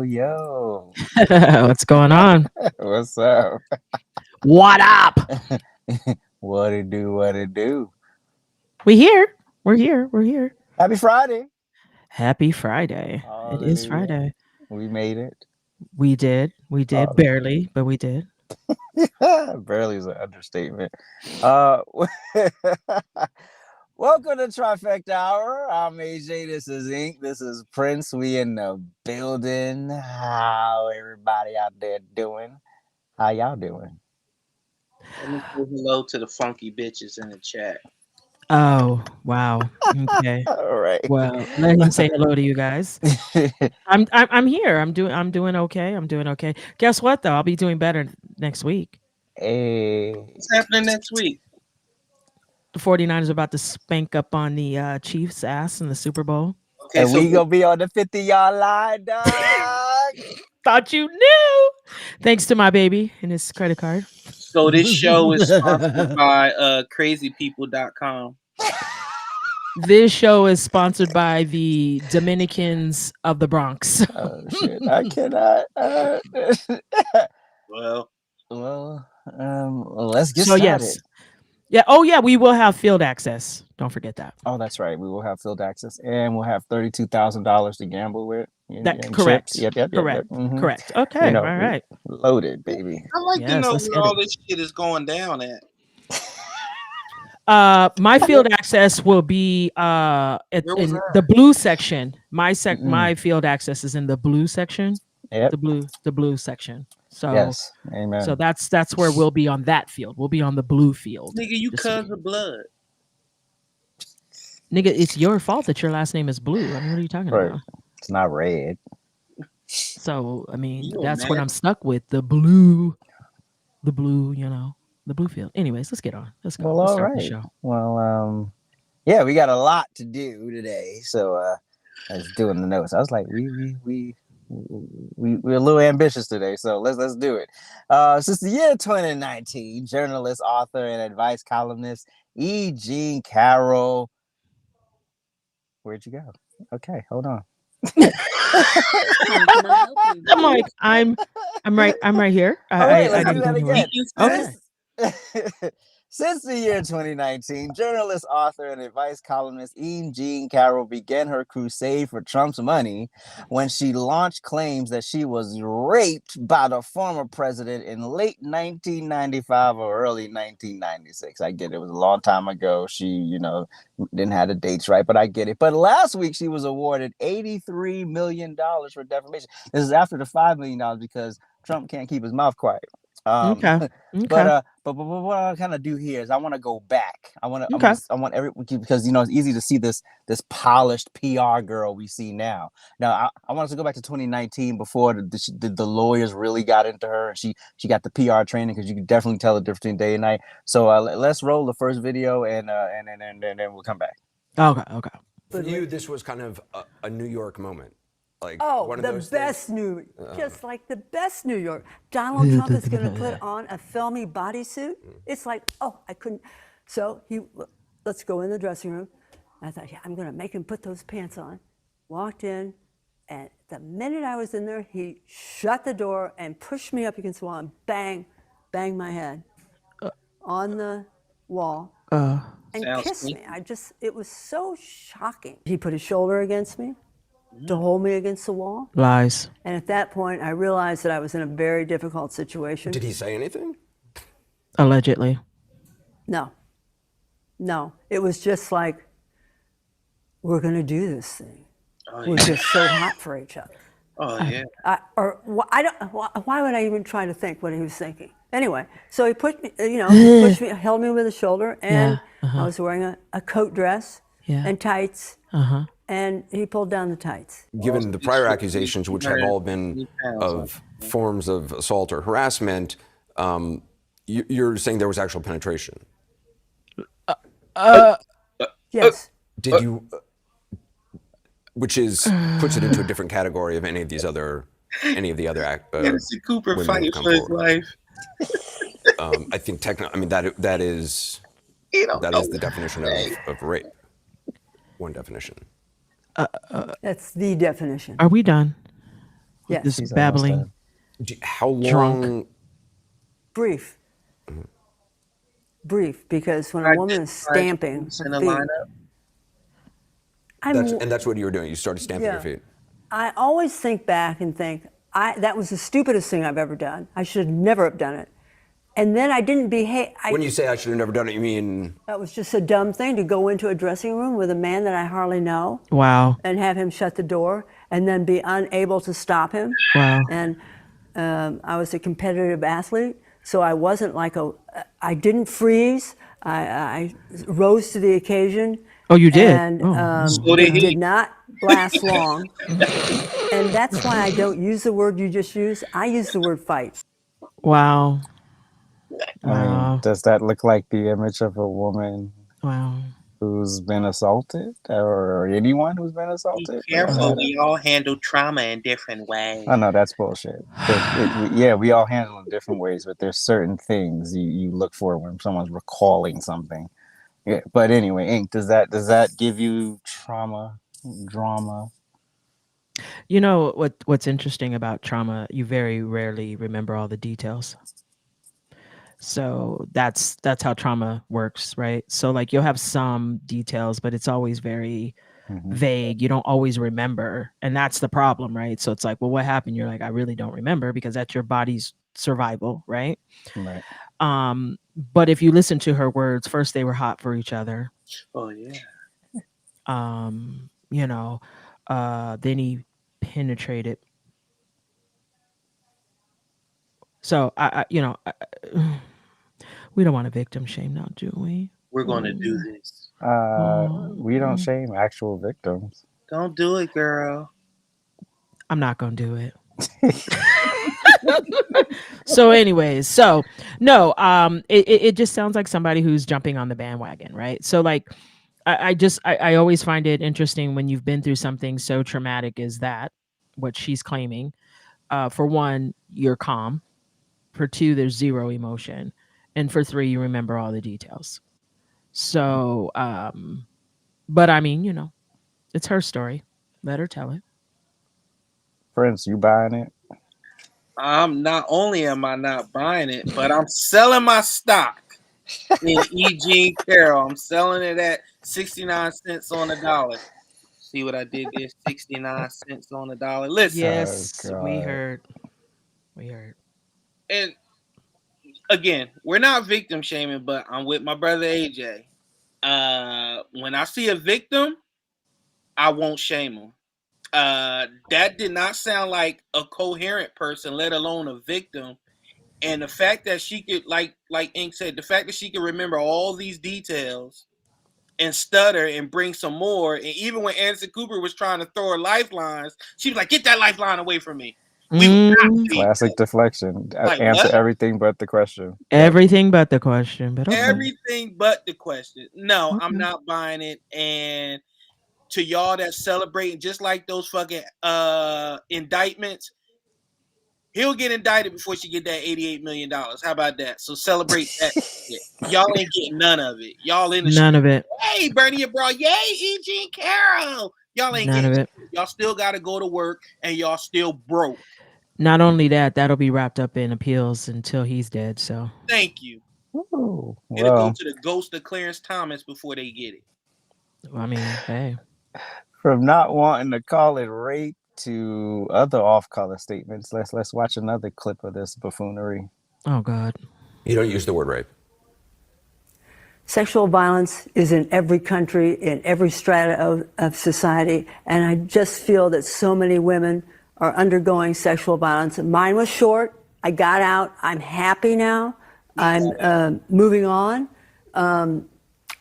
Yo. What's going on? What's up? What up? What it do? We're here. Happy Friday. Happy Friday. It is Hallelujah. Friday. We made it. We did. Oh. Barely, but we did. Barely is an understatement. Welcome to Trifecta Hour. I'm AJ. This is Ink. This is Prince. We in the building. How everybody out there doing? How y'all doing? Let me say hello to the funky bitches in the chat. Oh, wow. Okay. All right. Well, let him say hello to you guys. I'm here. I'm doing okay. Guess what though? I'll be doing better next week. Hey. What's happening next week? The 49ers are about to spank up on the Chiefs' ass in the Super Bowl. Okay, and we gonna be on the 50-yard line, dog. Thought you knew. Thanks to my baby and his credit card. So this show is sponsored by crazypeople.com. This show is sponsored by the Dominicans of the Bronx. Oh shit! I cannot. Well, let's get started. Yes. Yeah. Oh, yeah. We will have field access. Don't forget that. Oh, that's right. We will have field access, and we'll have $32,000 to gamble with. Correct. Yep. Correct. Mm-hmm. Correct. Okay. All right. Loaded, baby. I like to know where all this shit is going down at. My field access will be in the blue section. My field access is in the blue section. Yep. The blue section. So yes, amen. So that's where we'll be on that field. We'll be on the blue field. Nigga, you cuz of blood. Nigga, it's your fault that your last name is Blue. I mean, what are you talking about? It's not red. So I mean, that's what I'm stuck with. The blue, the blue field. Anyways, let's get on. Let's go. Well, let's all start right. the show. Well, yeah, we got a lot to do today. So I was doing the notes. I was like, we're a little ambitious today, so let's do it. Since the year 2019, journalist, author, and advice columnist E. Jean Carroll. Where'd you go? Okay, hold on. I'm like, I'm right here. Let's do that again. Okay. Since the year 2019, journalist, author, and advice columnist E. Jean Carroll began her crusade for Trump's money when she launched claims that she was raped by the former president in late 1995 or early 1996. I get it. It was a long time ago. She, didn't have the dates right, but I get it. But last week, she was awarded $83 million for defamation. This is after the $5 million because Trump can't keep his mouth quiet. Okay. But what I kind of do here is I want to go back. I want because it's easy to see this polished PR girl we see now. Now I want us to go back to 2019 before the lawyers really got into her and she got the PR training, because you can definitely tell the difference between day and night. So let's roll the first video and then we'll come back. Okay. For you, this was kind of a New York moment. The best New York. Donald Trump is going to put on a filmy bodysuit. It's like, I couldn't. So let's go in the dressing room. I thought, I'm going to make him put those pants on. Walked in, and the minute I was in there, he shut the door and pushed me up against the wall and banged my head on the wall and kissed me. It was so shocking. He put his shoulder against me to hold me against the wall. Lies. And at that point, I realized that I was in a very difficult situation. Did he say anything? Allegedly. No. It was just like, we're going to do this thing. We're just so hot for each other. Oh, yeah. Why would I even try to think what he was thinking? Anyway, so he pushed me, held me with his shoulder, and I was wearing a coat dress. and tights, and he pulled down the tights. Given the prior accusations, which have all been of forms of assault or harassment, you're saying there was actual penetration. Yes. Did you? Which puts it into a different category of any of the other Anderson Cooper women fighting who've come for his forward. life. I think that is the definition of rape. One definition. That's the definition. Are we done? Yes. This She's almost babbling. done. How long? Drunk. Brief. Brief, because when a woman is stamping in her a feet, lineup. That's what you were doing. You started stamping your feet. I always think back and think, that was the stupidest thing I've ever done. I should never have done it. And then I didn't behave. When you say I should have never done it, you mean? That was just a dumb thing to go into a dressing room with a man that I hardly know. Wow. And have him shut the door and then be unable to stop him. Wow. And I was a competitive athlete, so I wasn't I didn't freeze. I rose to the occasion. Oh, you did? And it did not last long. And that's why I don't use the word you just used. I use the word fight. Wow. I mean, does that look like the image of a woman who's been assaulted, or anyone who's been assaulted? Be careful. We all handle trauma in different ways. Oh no, that's bullshit. We all handle it in different ways, but there's certain things you look for when someone's recalling something. Yeah, but anyway, Ink, does that give you drama? You know what's interesting about trauma? You very rarely remember all the details. So that's how trauma works, right? So like you'll have some details, but it's always very vague. You don't always remember, and that's the problem, right? So it's like, well, what happened? You're like, I really don't remember, because that's your body's survival, right? Right. But if you listen to her words, first they were hot for each other. Oh yeah. Then he penetrated. So we don't want to victim shame now, do we? We're going to do this. We don't shame actual victims. Don't do it, girl. I'm not going to do it. So anyways, no, it just sounds like somebody who's jumping on the bandwagon, right? So like, I always find it interesting when you've been through something so traumatic as that, what she's claiming. For one, you're calm. For two, there's zero emotion. And for three, you remember all the details. So, but I mean, it's her story. Let her tell it. Prince, you buying it? Not only am I not buying it, but I'm selling my stock in E. Jean Carroll. I'm selling it at 69 cents on the dollar. See what I did there? 69 cents on the dollar. Listen. Yes, we heard. And again, we're not victim shaming, but I'm with my brother AJ. When I see a victim, I won't shame them. That did not sound like a coherent person, let alone a victim. And the fact that she could, like Ink said, the fact that she could remember all these details and stutter and bring some more. And even when Anderson Cooper was trying to throw her lifelines, she was like, "Get that lifeline away from me." Classic deflection. Answer everything but the question. Everything but the question. But okay. Everything but the question. No, I'm not buying it. And to y'all that's celebrating, just like those fucking indictments, he'll get indicted before she get that $88 million. How about that? So celebrate that shit. Y'all ain't getting none of it. Y'all in the none of it. Hey, Bernie abroad. Yay, E. Jean Carroll. Y'all ain't none getting of it. Y'all still got to go to work, and y'all still broke. Not only that, that'll be wrapped up in appeals until he's dead. So thank you. Ooh, It'll go to the ghost of Clarence Thomas before they get it. I mean, hey. From not wanting to call it rape to other off-color statements, let's watch another clip of this buffoonery. Oh God. You don't use the word rape. Sexual violence is in every country, in every strata of society, and I just feel that so many women are undergoing sexual violence. Mine was short. I got out. I'm happy now. I'm moving on.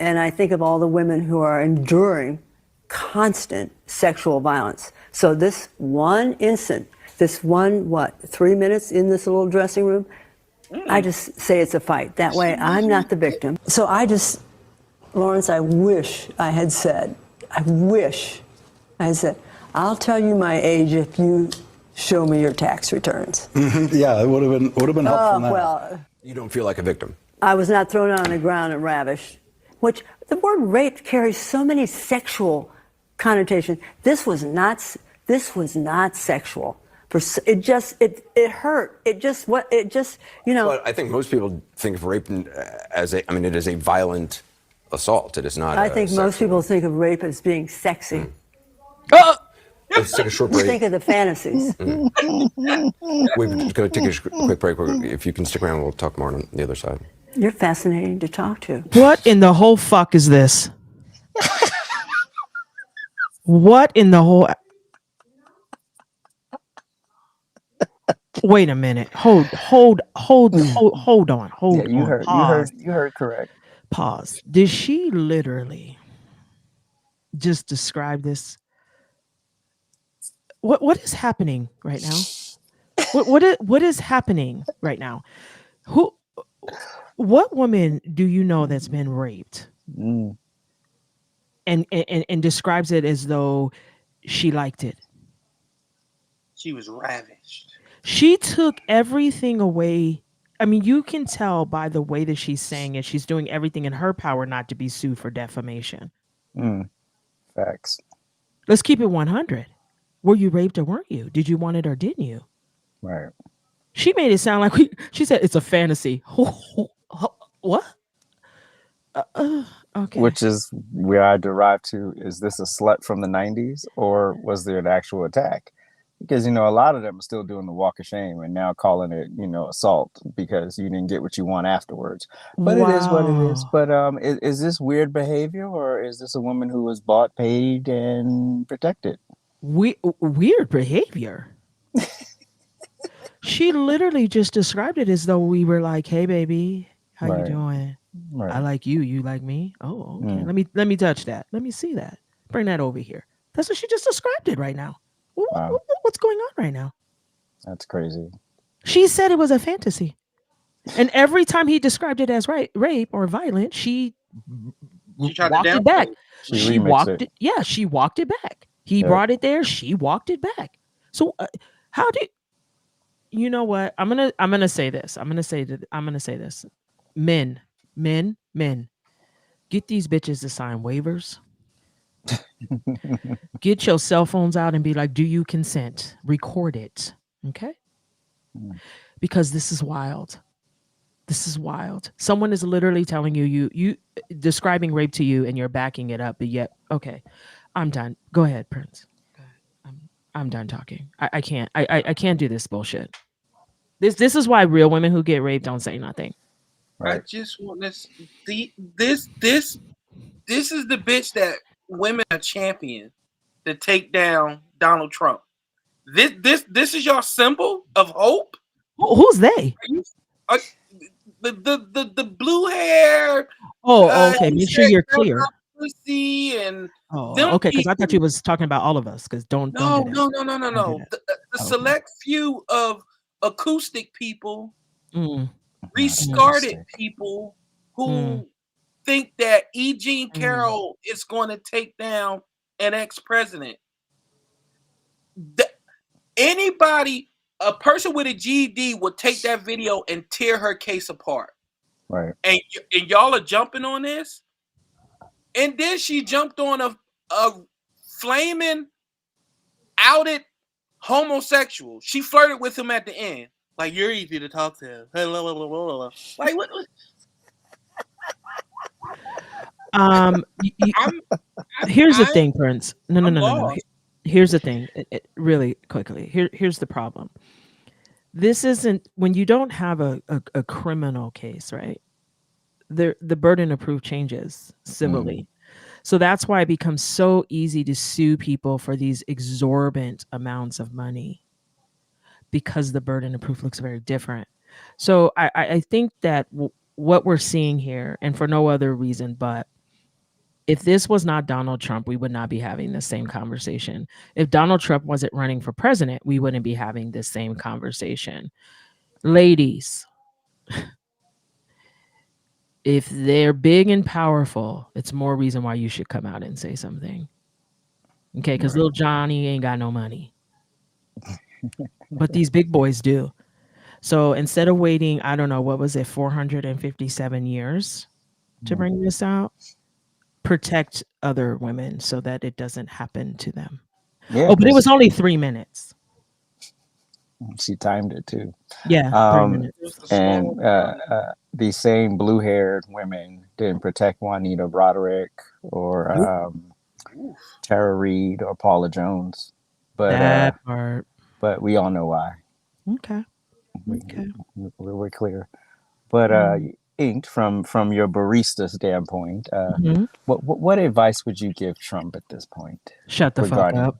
and I think of all the women who are enduring constant sexual violence. So this one instant, this one, 3 minutes in this little dressing room, I just say it's a fight. That way I'm not the victim. So Lawrence, I wish I had said, I'll tell you my age if you show me your tax returns. Yeah, it would have been helpful now. Well, You don't feel like a victim. I was not thrown on the ground and ravished, which the word rape carries so many sexual connotations. This was not sexual. It hurt. But I think most people think of rape as it is a violent assault. It is not. I think most people think of rape as being sexy. Let's take a short break. Think of the fantasies. We're going to take a quick break. If you can stick around, we'll talk more on the other side. You're fascinating to talk to. What in the whole fuck is this? What in the whole? Wait a minute. Hold on. You Pause. heard correct. Pause. Did she literally just describe this? What is happening right now? What is happening right now? What woman do you know that's been raped and describes it as though she liked it? She was ravished. She took everything away. I mean, you can tell by the way that she's saying it. She's doing everything in her power not to be sued for defamation. Facts. Let's keep it 100. Were you raped or weren't you? Did you want it or didn't you? Right. She made it sound like she said it's a fantasy. What? Okay. Which is where I derive to, is this a slut from the 90s or was there an actual attack? Because, a lot of them are still doing the walk of shame and now calling it, assault because you didn't get what you want afterwards. But It is what it is. But is this weird behavior or is this a woman who was bought, paid, and protected? Weird behavior. She literally just described it as though we were like, "Hey, baby, how you doing? Right. I like you. You like me. Oh, okay. Let me touch that. Let me see that. Bring that over here." That's what she just described it right now. Wow. What's going on right now? That's crazy. She said it was a fantasy, and every time he described it as rape or violent, she tried walked to it back. She walked it. Yeah, she walked it back. He brought it there. She walked it back. So how do you know what? I'm gonna say this. I'm gonna say this. Men, get these bitches to sign waivers. Get your cell phones out and be like, "Do you consent?" Record it, okay? Because this is wild. This is wild. Someone is literally telling you describing rape to you, and you're backing it up. But yet, okay, I'm done. Go ahead, Prince. I'm done talking. I can't. I can't do this bullshit. This is why real women who get raped don't say nothing. Right. I just want to see this is the bitch that women are champion to take down Donald Trump. This is your symbol of hope. Who's they? The blue hair. Oh, okay. Make sure you're clear. Pussy and okay, because I thought you was talking about all of us. Because don't do that. No. The select few of acoustic people, restarted people who think that E. Jean Carroll is going to take down an ex-president. A person with a GED would take that video and tear her case apart. Right. And y'all are jumping on this. And then she jumped on a flaming, outed homosexual. She flirted with him at the end. Like, you're easy to talk to. Like, what? Here's the thing, Prince. No. Here's the thing. Really quickly. Here's the problem. This isn't when you don't have a criminal case, right? The burden of proof changes civilly. So that's why it becomes so easy to sue people for these exorbitant amounts of money, because the burden of proof looks very different. So I think that what we're seeing here, and for no other reason but If this was not Donald Trump, we would not be having the same conversation. If Donald Trump wasn't running for president, we wouldn't be having this same conversation. Ladies, if they're big and powerful, it's more reason why you should come out and say something. Okay, because little Johnny ain't got no money. But these big boys do. So instead of waiting, I don't know, what was it, 457 years to bring this out? Protect other women so that it doesn't happen to them. Yeah, Oh, but it was only 3 minutes. she timed it too. Yeah, 3 minutes. And these same blue-haired women didn't protect Juanita Broderick or Tara Reid or Paula Jones. But That part. but we all know why. Okay. We're clear. But Inked, from your barista standpoint, what advice would you give Trump at this point? Shut the fuck up.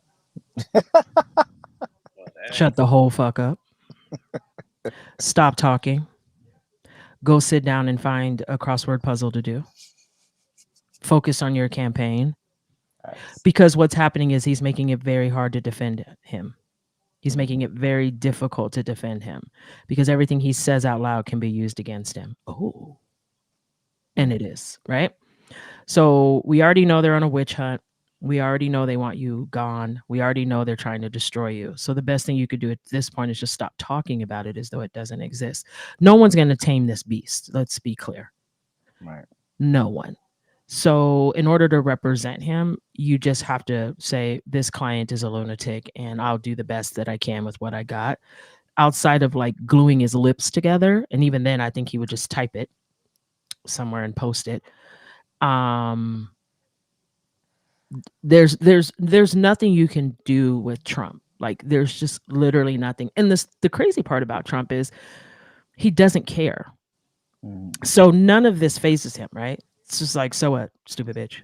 Shut the whole fuck up. Stop talking. Go sit down and find a crossword puzzle to do. Focus on your campaign. Because what's happening is he's making it very hard to defend him. He's making it very difficult to defend him because everything he says out loud can be used against him. Oh. And it is, right? So we already know they're on a witch hunt. We already know they want you gone. We already know they're trying to destroy you. So the best thing you could do at this point is just stop talking about it as though it doesn't exist. No one's going to tame this beast. Let's be clear. Right. No one. So in order to represent him, you just have to say, this client is a lunatic and I'll do the best that I can with what I got. Outside of like gluing his lips together. And even then, I think he would just type it somewhere and post it. There's nothing you can do with Trump. Like there's just literally nothing. And the crazy part about Trump is he doesn't care. So none of this phases him, right? It's just like, so what, stupid bitch?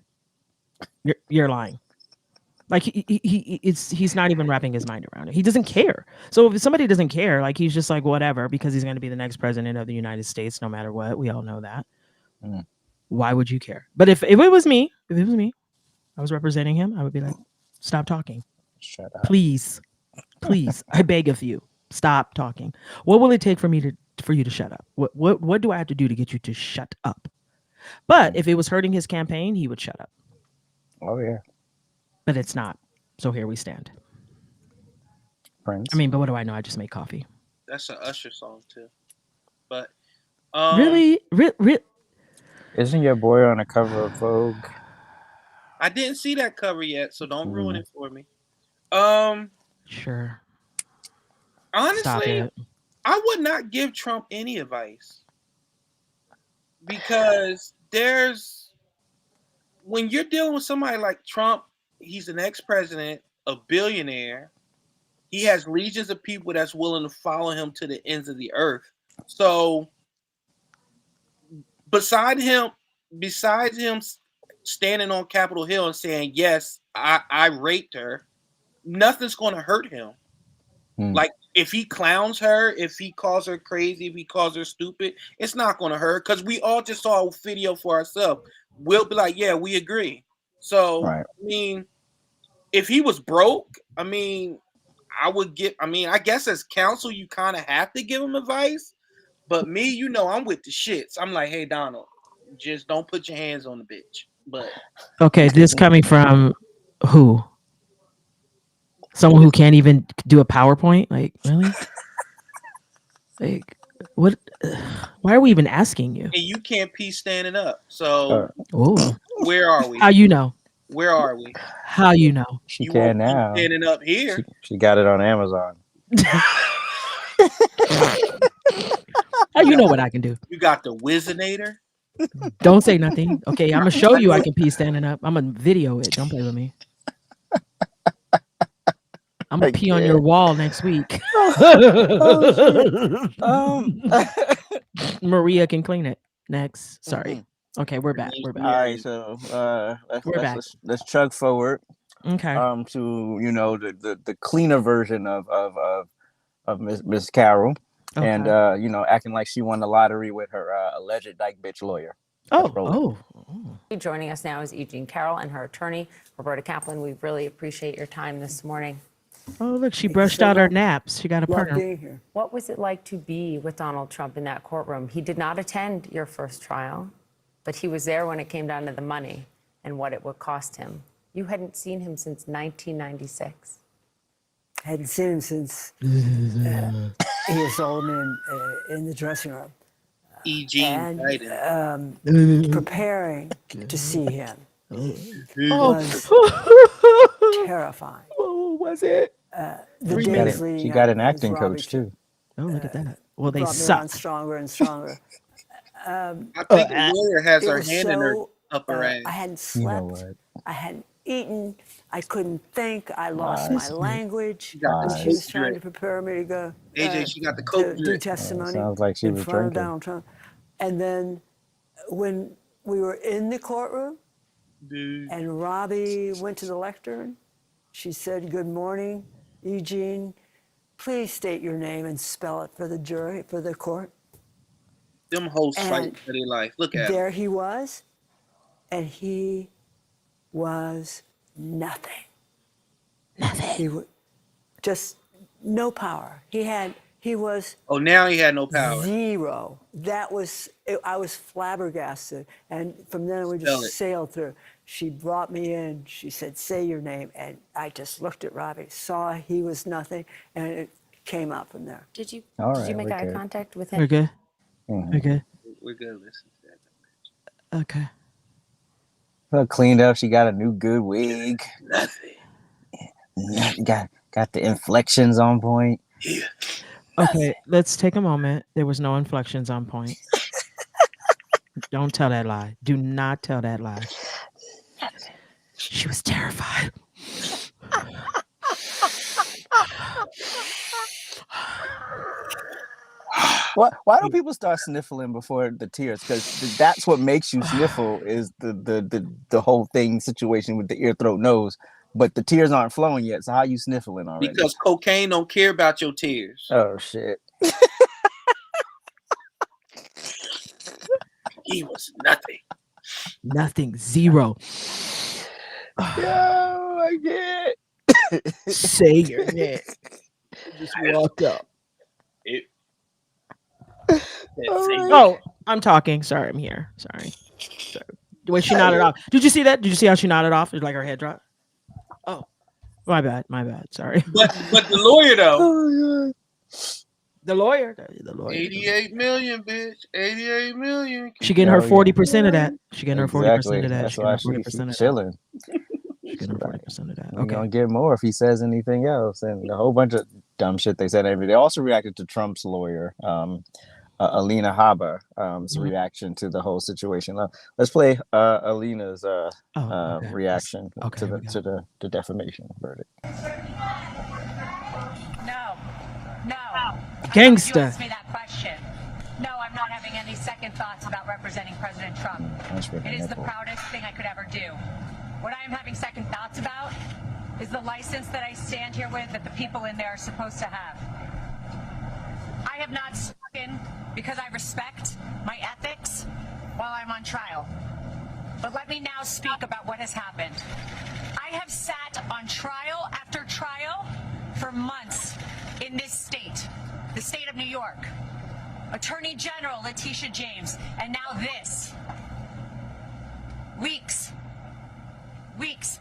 You're lying. Like he's not even wrapping his mind around it. He doesn't care. So if somebody doesn't care, like he's just like whatever, because he's going to be the next president of the United States, no matter what. We all know that. Why would you care? But if it was me, I was representing him, I would be like, stop talking. Shut up. Please, I beg of you, stop talking. What will it take for you to shut up? What do I have to do to get you to shut up? But if it was hurting his campaign, he would shut up. Oh yeah. But it's not. So here we stand. Prince. I mean, but what do I know? I just make coffee. That's an Usher song too. But really? Isn't your boy on a cover of Vogue? I didn't see that cover yet, so don't ruin it for me. Sure. Honestly, I would not give Trump any advice. Because when you're dealing with somebody like Trump, he's an ex-president, a billionaire. He has legions of people that's willing to follow him to the ends of the earth. So besides him standing on Capitol Hill and saying, yes, I raped her, nothing's going to hurt him. Like if he clowns her, if he calls her crazy, if he calls her stupid, it's not going to hurt because we all just saw a video for ourselves. We'll be like, yeah, we agree. So, I mean, if he was broke, I guess as counsel, you kind of have to give him advice. But me, I'm with the shits. I'm like, hey, Donald, just don't put your hands on the bitch. But okay, this coming from who? Someone who can't even do a PowerPoint? Like, really? Like, what? Why are we even asking you? And you can't pee standing up. So, where are we? How you know? Where are we? How you know? She can now. Standing up here. She got it on Amazon. How you know what I can do? You got the Wizinator. Don't say nothing. Okay, I'm gonna show you I can pee standing up. I'm gonna video it. Don't play with me. I'm gonna pee on your wall next week. Maria can clean it next. Sorry. Okay, we're back. All right, so let's chug forward. Okay. To the cleaner version of Miss Carroll, and acting like she won the lottery with her alleged dyke bitch lawyer. Oh, Joining us now is E. Jean Carroll and her attorney, Roberta Kaplan. We really appreciate your time this morning. Oh, look, she brushed out her naps. She got a Love partner. being here. What was it like to be with Donald Trump in that courtroom? He did not attend your first trial, but he was there when it came down to the money and what it would cost him. You hadn't seen him since 1996. I hadn't seen him since he assaulted me in the dressing room. E.G. And preparing to see him was terrifying. Oh, was it? The days leading She got up an was acting Robbie coach too. Oh, look at that. Well, they brought me on suck. stronger and stronger. I think the lawyer has It her was hand in her so, upper ass. I hadn't You know slept. what? I hadn't eaten. I couldn't think. I lost my language. got the She was coke trying to drip. prepare me to go AJ, she got the to coke do drip. testimony sounds like she in was front of drinking. Donald Trump. And then when we were in the courtroom Dude. and Robbie went to the lectern, she said, "Good morning, Eugene. Please state your name and spell it for the jury, for the court." Them hoes And fight for their life. Look at him. there he was, and he was nothing. He was just no power. He was Oh, now he had no power. zero. I was flabbergasted. And from then we Spell just it. sailed through. She brought me in. She said, "Say your name." And I just looked at Robbie, saw he was nothing, and it came up from there. Did you All did right, you make we're eye good. contact with We're him? good. Mhm. We're good. We're good. Listen to that. Okay. Well, cleaned up. She got a new good wig. Nothing. Got the inflections on point. Okay, let's take a moment. There was no inflections on point. Don't tell that lie. Do not tell that lie. She was terrified. Why do people start sniffling before the tears? Because that's what makes you sniffle is the whole thing situation with the ear, throat, nose. But the tears aren't flowing yet. So how you sniffling already? Because cocaine don't care about your tears. Oh shit. He was nothing. Nothing. Zero. Yo, I get. Say your name. Just walk up. Oh, I'm talking. Sorry, I'm here. Sorry. When she nodded off. Did you see that? Did you see how she nodded off? It's like her head dropped. Oh, my bad. Sorry. But the lawyer though. Oh, The lawyer. 88 million, bitch. 88 million. She getting her 40% of that. She getting her 40% exactly. of that. That's She why getting her 40% she's of that. chilling. She getting her 40% of that. We're Okay. gonna get more if he says anything else, and a whole bunch of dumb shit they said. They also reacted to Trump's lawyer, Alina Habba, reaction to the whole situation. Let's play Alina's okay. reaction Okay, to here we go. the defamation verdict. No. Gangsta. You asked me that question. No, I'm not having any second thoughts about representing President Trump. It is the proudest thing I could ever do. What I am having second thoughts about is the license that I stand here with that the people in there are supposed to have. I have not spoken because I respect my ethics while I'm on trial. But let me now speak about what has happened. I have sat on trial after trial for months in this state, the state of New York. Attorney General Letitia James, and now this. Weeks.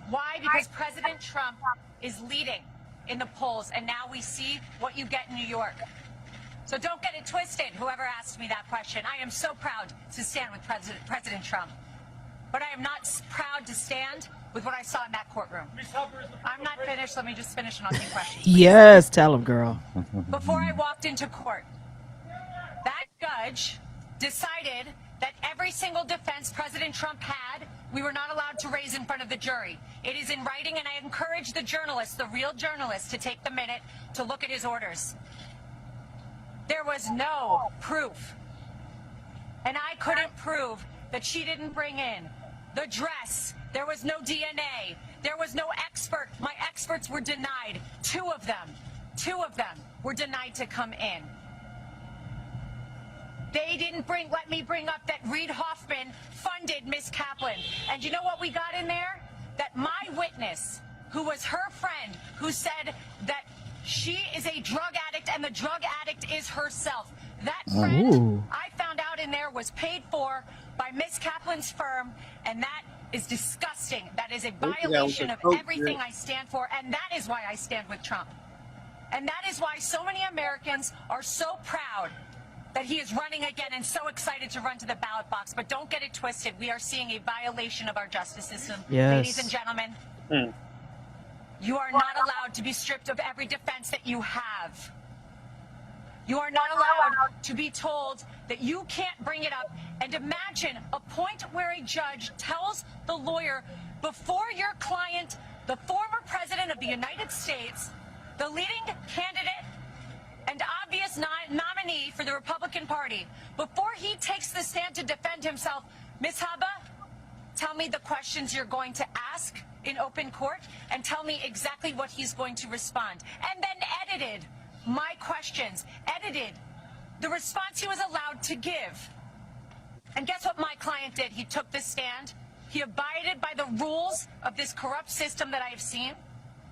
Why? Because President Trump is leading in the polls, and now we see what you get in New York. So don't get it twisted, whoever asked me that question. I am so proud to stand with President Trump. But I am not proud to stand with what I saw in that courtroom. I'm not finished. Let me just finish and I'll take questions. Yes, tell him, girl. Before I walked into court, that judge decided that every single defense President Trump had, we were not allowed to raise in front of the jury. It is in writing, and I encourage the journalists, the real journalists, to take the minute to look at his orders. There was no proof. And I couldn't prove that she didn't bring in the dress. There was no DNA. There was no expert. My experts were denied. Two of them were denied to come in. They didn't let me bring up that Reid Hoffman funded Miss Kaplan. And you know what we got in there? That my witness, who was her friend, who said that she is a drug addict and the drug addict is herself. That friend, I found out in there, was paid for by Miss Kaplan's firm, and that is disgusting. That is a violation of everything I stand for, and that is why I stand with Trump. And that is why so many Americans are so proud that he is running again and so excited to run to the ballot box. But don't get it twisted. We are seeing a violation of our justice system. Yes. Ladies and gentlemen, you are not allowed to be stripped of every defense that you have. You are not allowed to be told that you can't bring it up. And imagine a point where a judge tells the lawyer, before your client, the former president of the United States, the leading candidate and obvious nominee for the Republican Party, before he takes the stand to defend himself, Ms. Habba, tell me the questions you're going to ask in open court and tell me exactly what he's going to respond. And then edited my questions, edited the response he was allowed to give. And guess what my client did? He took the stand. He abided by the rules of this corrupt system that I have seen.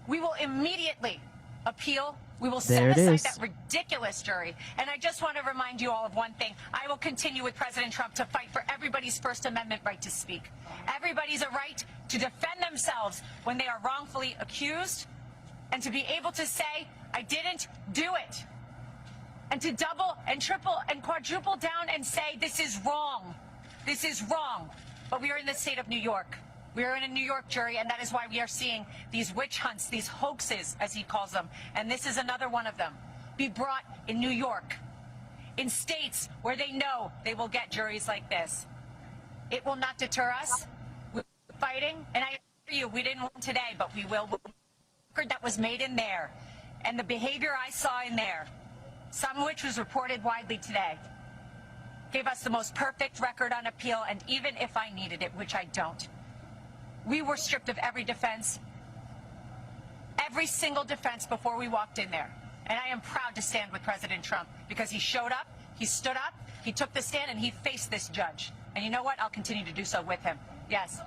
We will immediately appeal. We will set aside that ridiculous jury. And I just want to remind you all of one thing. I will continue with President Trump to fight for everybody's First Amendment right to speak. Everybody's a right to defend themselves when they are wrongfully accused, and to be able to say, I didn't do it. And to double and triple and quadruple down and say, this is wrong. This is wrong. But we are in the state of New York. We are in a New York jury, and that is why we are seeing these witch hunts, these hoaxes, as he calls them. And this is another one of them. Be brought in New York, in states where they know they will get juries like this. It will not deter us. We're fighting, and I assure you, we didn't win today, but we will. That was made in there, and the behavior I saw in there, some of which was reported widely today, gave us the most perfect record on appeal. And even if I needed it, which I don't, we were stripped of every defense, every single defense before we walked in there. And I am proud to stand with President Trump because he showed up, he stood up, he took the stand, and he faced this judge. And you know what? I'll continue to do so with him. Yes.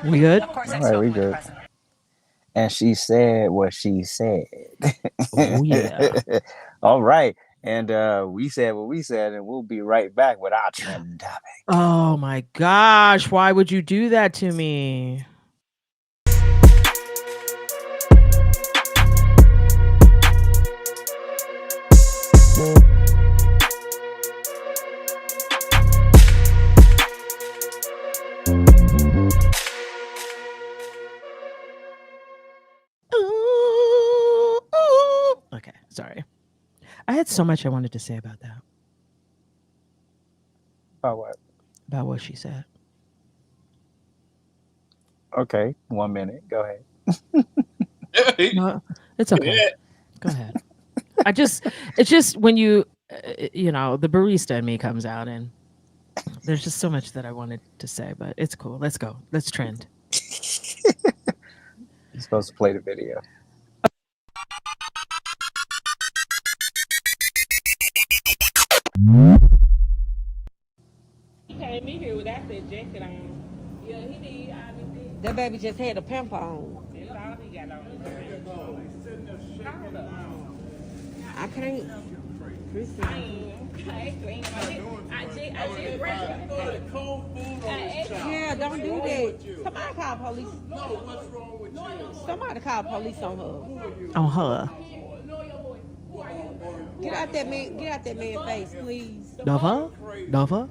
We good? Of course, All right, we with the good. president. And she said what she said. Oh, yeah. All right. And we said what we said, and we'll be right back with our trending topic. Oh my gosh, why would you do that to me? Okay, sorry. I had so much I wanted to say about that. About what? About what she said. Okay, 1 minute. Go ahead. No, it's okay. Go ahead. It's just when you the barista in me comes out, and there's just so much that I wanted to say, but it's cool. Let's go. Let's trend. You're supposed to play the video. He came in here with that jacket on. Yeah, he did. That baby just had a pimp on. That's all he got on. I can't. Yeah, don't do that. Somebody call police. No, what's wrong with you? Somebody call police on her. On her. Get out that man's face, please. Nova?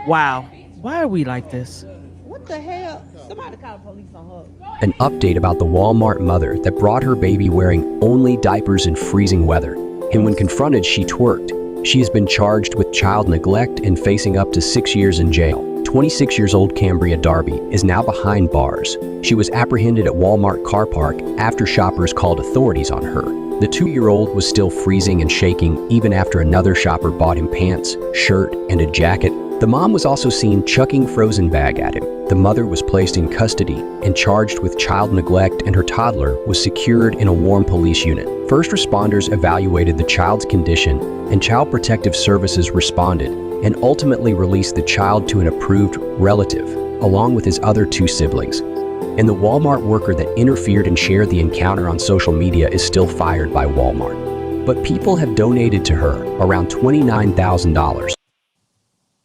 Wow. Why are we like this? What the hell? Somebody call police on her. An update about the Walmart mother that brought her baby wearing only diapers in freezing weather. And when confronted, she twerked. She has been charged with child neglect and facing up to 6 years in jail. 26-year-old Cambria Darby is now behind bars. She was apprehended at Walmart car park after shoppers called authorities on her. The 2-year-old was still freezing and shaking even after another shopper bought him pants, shirt, and a jacket, The mom was also seen chucking frozen bag at him. The mother was placed in custody and charged with child neglect, and her toddler was secured in a warm police unit. First responders evaluated the child's condition, and Child Protective Services responded and ultimately released the child to an approved relative, along with his other 2 siblings. And the Walmart worker that interfered and shared the encounter on social media is still fired by Walmart. But people have donated to her around $29,000.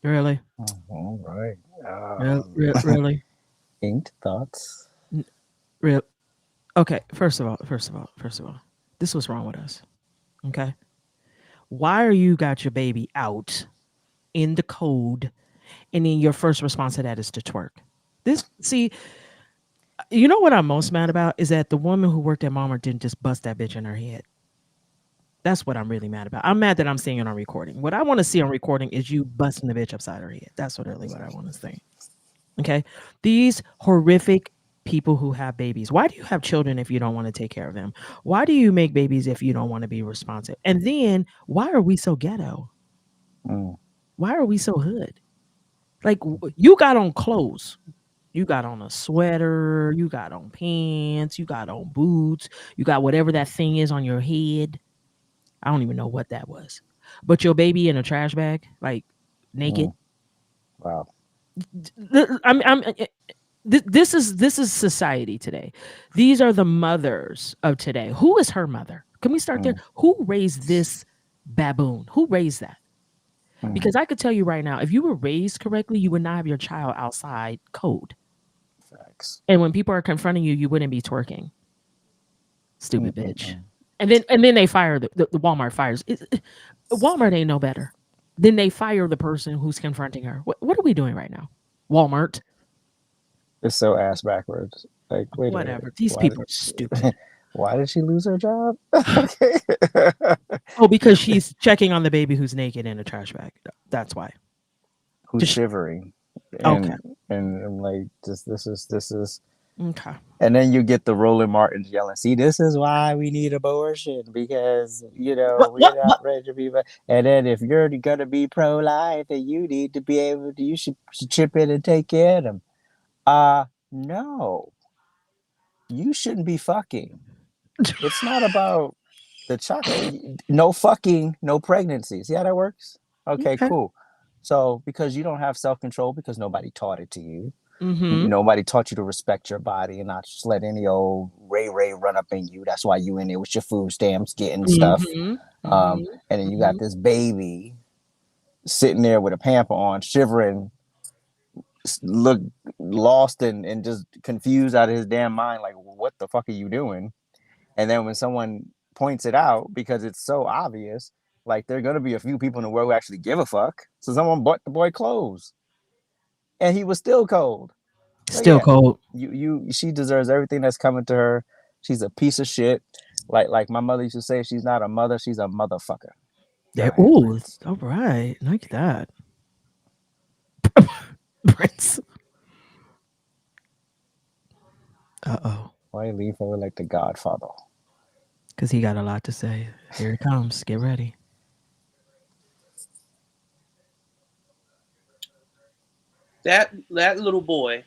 Really? All right. Really? Inked thoughts. Real. Okay. First of all, this was wrong with us. Okay. Why are you got your baby out in the cold, and then your first response to that is to twerk? See, you know what I'm most mad about is that the woman who worked at Walmart didn't just bust that bitch in her head. That's what I'm really mad about. I'm mad that I'm seeing it on recording. What I want to see on recording is you busting the bitch upside her head. That's what I want to see. Okay. These horrific people who have babies. Why do you have children if you don't want to take care of them? Why do you make babies if you don't want to be responsive? And then why are we so ghetto? Why are we so hood? Like, you got on clothes. You got on a sweater. You got on pants. You got on boots. You got whatever that thing is on your head. I don't even know what that was. But your baby in a trash bag, like naked. Wow. This is society today. These are the mothers of today. Who is her mother? Can we start there? Who raised this baboon? Who raised that? Because I could tell you right now, if you were raised correctly, you would not have your child outside cold. Facts. And when people are confronting you, you wouldn't be twerking. Stupid bitch. And then they fire the Walmart fires. Walmart ain't no better. Then they fire the person who's confronting her. What are we doing right now? Walmart. It's so ass backwards. Like, wait whatever. These people are stupid. Why did she lose her job? Oh, because she's checking on the baby who's naked in a trash bag. That's why. Who's shivering. And, okay. And like this is okay. And then you get the Roland Martins yelling, see, this is why we need abortion, because, we're not ready to be. And then if you're going to be pro-life, then you need to be able to, you should chip in and take care of them. No. You shouldn't be fucking. It's not about the chocolate. No fucking, no pregnancy. See how that works? Okay, cool. So, because you don't have self-control, because nobody taught it to you. Nobody taught you to respect your body and not just let any old Ray run up in you. That's why you in there with your food stamps getting stuff. And then you got this baby sitting there with a pamper on, shivering, look lost and just confused out of his damn mind. Like, what the fuck are you doing? And then when someone points it out, because it's so obvious, like, there are going to be a few people in the world who actually give a fuck. So someone bought the boy clothes. And he was still cold. Still cold. She deserves everything that's coming to her. She's a piece of shit. Like my mother used to say, she's not a mother, she's a motherfucker. Yeah. Ooh, all right. Like that. Prince. Uh-oh. Why leave her like the Godfather? Because he got a lot to say. Here it comes. Get ready. That little boy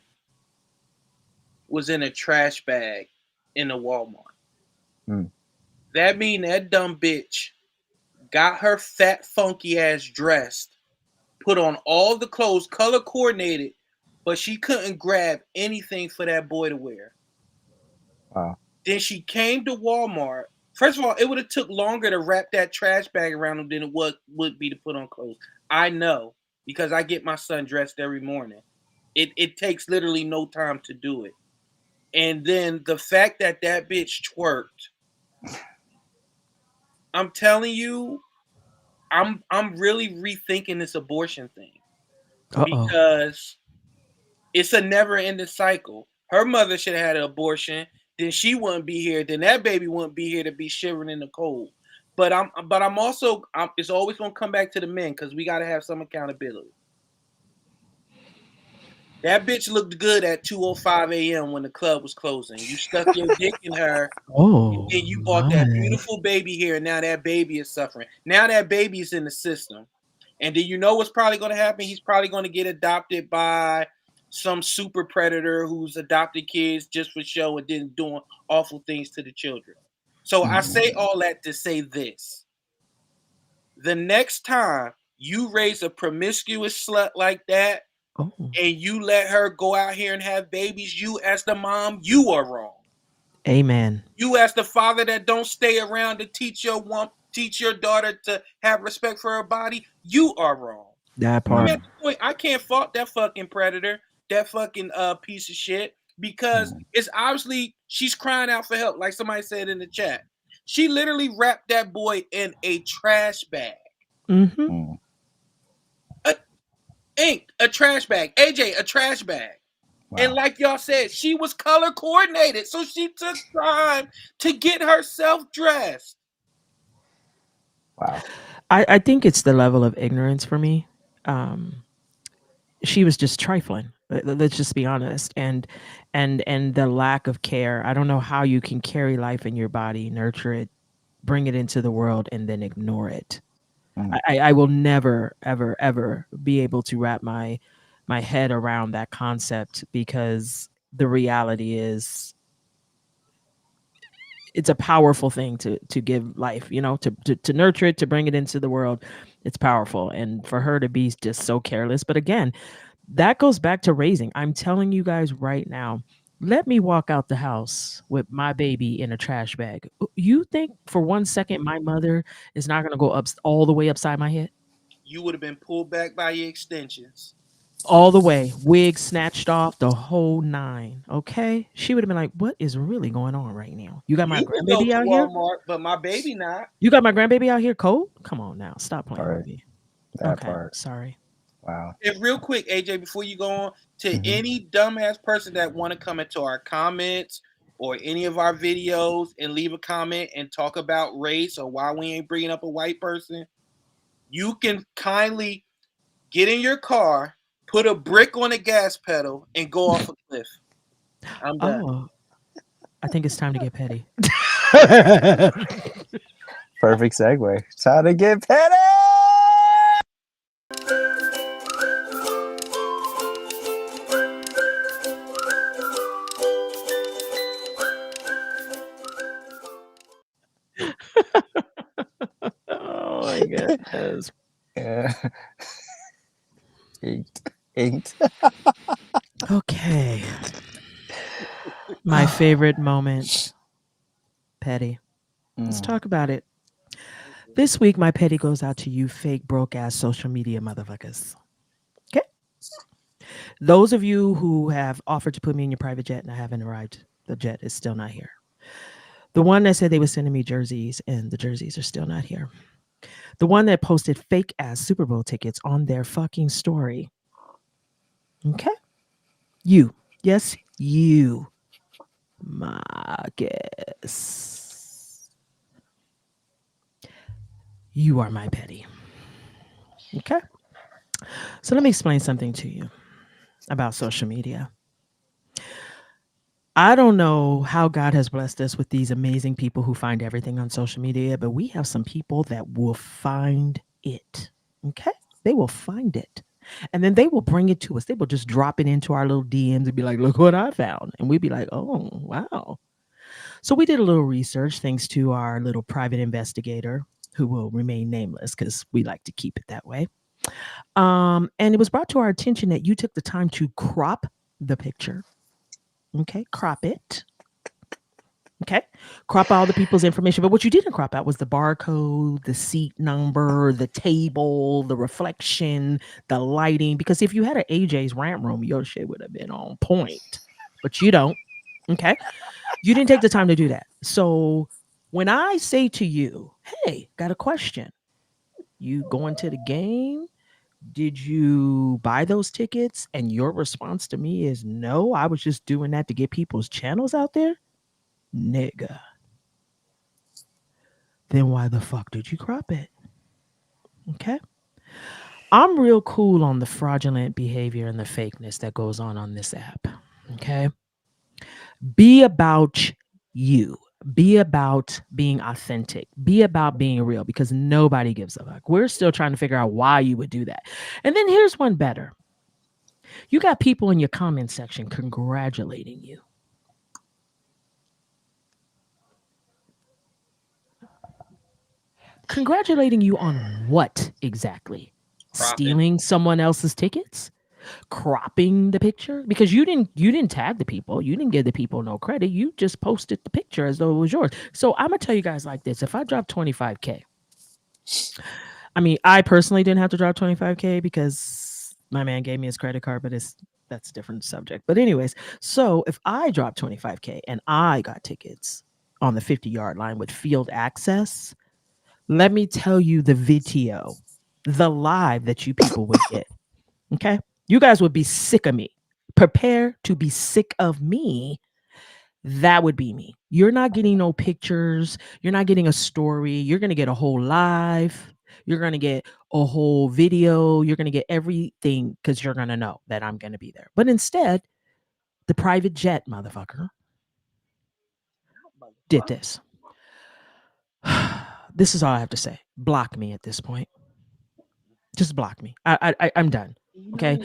was in a trash bag in a Walmart. That mean that dumb bitch got her fat, funky ass dressed, put on all the clothes, color coordinated, but she couldn't grab anything for that boy to wear. Wow. Then she came to Walmart. First of all, it would have took longer to wrap that trash bag around him than it would be to put on clothes. I know, because I get my son dressed every morning. It takes literally no time to do it. And then the fact that bitch twerked, I'm telling you, I'm really rethinking this abortion thing. Because it's a never-ending cycle. Her mother should have had an abortion, then she wouldn't be here, then that baby wouldn't be here to be shivering in the cold. But I'm also it's always gonna come back to the men, because we gotta have some accountability. That bitch looked good at 2:05 a.m. when the club was closing. You stuck your dick in her, and then you bought that beautiful baby here, and now that baby is suffering. Now that baby is in the system. And then you know what's probably going to happen? He's probably going to get adopted by some super predator who's adopted kids just for show and then doing awful things to the children. So I say all that to say this. The next time you raise a promiscuous slut like that and you let her go out here and have babies, you as the mom, you are wrong. Amen. You as the father that don't stay around to teach your daughter to have respect for her body, you are wrong. That part. I'm at the point I can't fault that fucking predator, that fucking piece of shit, because it's obviously she's crying out for help, like somebody said in the chat. She literally wrapped that boy in a trash bag. Mm-hmm. A trash bag. AJ, a trash bag. Wow. And like y'all said, she was color coordinated, so she took time to get herself dressed. Wow. I think it's the level of ignorance for me. She was just trifling. Let's just be honest. And the lack of care. I don't know how you can carry life in your body, nurture it, bring it into the world, and then ignore it. I will never, ever, ever be able to wrap my head around that concept, because the reality is it's a powerful thing to give life, to nurture it, to bring it into the world. It's powerful. And for her to be just so careless. But again, that goes back to raising. I'm telling you guys right now, let me walk out the house with my baby in a trash bag. You think for 1 second my mother is not going to go up all the way upside my head? You would have been pulled back by your extensions. All the way, wig snatched off, the whole 9. Okay, she would have been like, "What is really going on right now? You got my grandbaby out here, but my baby not. You got my grandbaby out here cold? Come on now, stop playing with me." That part. Sorry. Wow. And real quick, AJ, before you go on, to any dumbass person that want to come into our comments or any of our videos and leave a comment and talk about race or why we ain't bringing up a white person, you can kindly get in your car, put a brick on the gas pedal, and go off a cliff. I'm done. Oh, I think it's time to get petty. Perfect segue. Time to get petty. Oh my goodness. Yeah. Eight. Okay. My favorite moment. Petty. Let's talk about it. This week, my petty goes out to you fake, broke-ass social media motherfuckers. Okay? Those of you who have offered to put me in your private jet and I haven't arrived, the jet is still not here. The one that said they were sending me jerseys and the jerseys are still not here. The one that posted fake-ass Super Bowl tickets on their fucking story. Okay? You. Yes, you. Marcus. You are my petty. Okay? So let me explain something to you about social media. I don't know how God has blessed us with these amazing people who find everything on social media, but we have some people that will find it. Okay? They will find it. And then they will bring it to us. They will just drop it into our little DMs and be like, look what I found. And we'd be like, oh, wow. So we did a little research thanks to our little private investigator who will remain nameless because we like to keep it that way. And it was brought to our attention that you took the time to crop the picture. Okay, crop it. Okay, crop all the people's information. But what you didn't crop out was the barcode, the seat number, the table, the reflection, the lighting. Because if you had an AJ's rant room, your shit would have been on point. But you don't. Okay, you didn't take the time to do that. So when I say to you, hey, got a question. You going to the game? Did you buy those tickets? And your response to me is no, I was just doing that to get people's channels out there. Nigga. Then why the fuck did you crop it? Okay. I'm real cool on the fraudulent behavior and the fakeness that goes on this app. Okay. Be about you. Be about being authentic. Be about being real, because nobody gives a fuck. We're still trying to figure out why you would do that. And then here's one better. You got people in your comment section congratulating you. Congratulating you on what exactly? Stealing someone else's tickets? Cropping the picture? Because you didn't tag the people. You didn't give the people no credit. You just posted the picture as though it was yours. So I'm gonna tell you guys like this. If I drop 25K, I mean, I personally didn't have to drop 25K because my man gave me his credit card, but that's a different subject. But anyways, so if I dropped 25K and I got tickets on the 50-yard line with field access, let me tell you the video, the live that you people would get. Okay? You guys would be sick of me. Prepare to be sick of me. That would be me. You're not getting no pictures. You're not getting a story. You're going to get a whole live. You're going to get a whole video. You're going to get everything because you're going to know that I'm going to be there. But instead, the private jet motherfucker did this. This is all I have to say. Block me at this point. Just block me. I'm done. Okay.